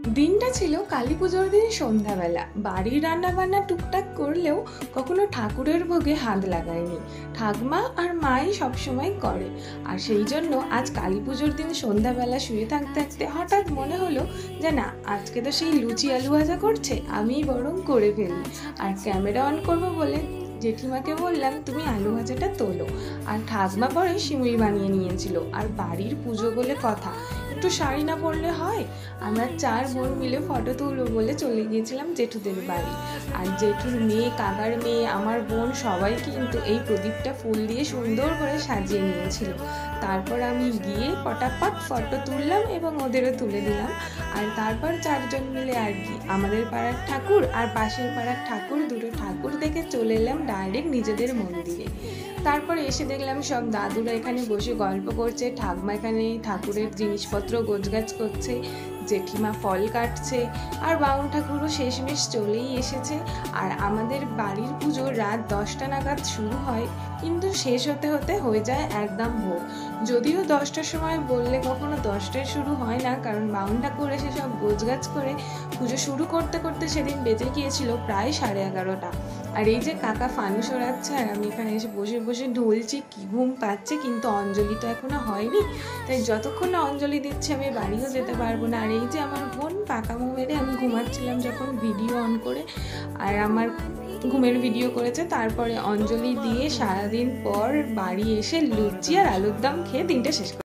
দিনটা ছিল কালী পুজোর দিন সন্ধ্যাবেলা। বাড়ির রান্না বান্না টুকটাক করলেও কখনো ঠাকুরের ভোগে হাত লাগায়নি। ঠাকমা আর মাই সবসময় করে। আর সেই জন্য আজ কালী পুজোর দিন সন্ধ্যাবেলা শুয়ে থাকতে থাকতে হঠাৎ মনে হলো যে না, আজকে তো সেই লুচি আলু ভাজা করছে, আমিই বরং করে ফেলি। আর ক্যামেরা অন করবো বলে জেঠিমাকে বললাম তুমি আলু ভাজাটা তোলো। আর ঠাকমা পরে সিমুই বানিয়ে নিয়েছিল। আর বাড়ির পুজো বলে কথা, একটু শাড়ি না পরলে হয়? আমরা 4 বোন মিলে ফটো তুলবো বলে চলে গিয়েছিলাম জেঠুদের বাড়ি। আর জেঠুর মেয়ে, কাকার মেয়ে, আমার বোন সবাই কিন্তু এই প্রদীপটা ফুল দিয়ে সুন্দর করে সাজিয়ে নিয়েছিল। তারপর আমি গিয়ে পটাপট ফটো তুললাম এবং ওদেরও তুলে দিলাম। আর তারপর 4 জন মিলে আর কি, আমাদের পাড়ার ঠাকুর আর পাশের পাড়ার ঠাকুর, দুটো ঠাকুর দেখে চলে এলাম ডাইরেক্ট নিজেদের মন্দিরে। তারপর এসে দেখলাম সব দাদুরা এখানে বসে গল্প করছে, ঠাকমা এখানে ঠাকুরের জিনিসপত্র গোছগাছ করছে, জেঠিমা ফল কাটছে, আর বাউন ঠাকুরও শেষমেশ চলেই এসেছে। আর আমাদের বাড়ির পুজো রাত 10টা নাগাদ শুরু হয়, কিন্তু শেষ হতে হতে হয়ে যায় একদম ভোর। যদিও 10টার সময় বললে কখনো 10টায় শুরু হয় না, কারণ বাউন ঠাকুর এসে সব গোছগাছ করে পুজো শুরু করতে করতে সেদিন বেজে গিয়েছিল প্রায় 11:30। আর এই যে কাকা ফানুস ওড়াচ্ছে আর আমি এখানে এসে বসে বসে ঢুলছি, কি ঘুম পাচ্ছে, কিন্তু অঞ্জলি তো এখনো হয়নি। তাই যতক্ষণ না অঞ্জলি দিচ্ছে আমি বাড়িও যেতে পারবো না। আর এই যে আমার বোন পাকামো মেরে আমি ঘুমাচ্ছিলাম যখন ভিডিও অন করে, আর আমার ঘুমের ভিডিও করেছে। তারপরে অঞ্জলি দিয়ে সারাদিন পর বাড়ি এসে লুচি আর আলুর দম খেয়ে দিনটা শেষ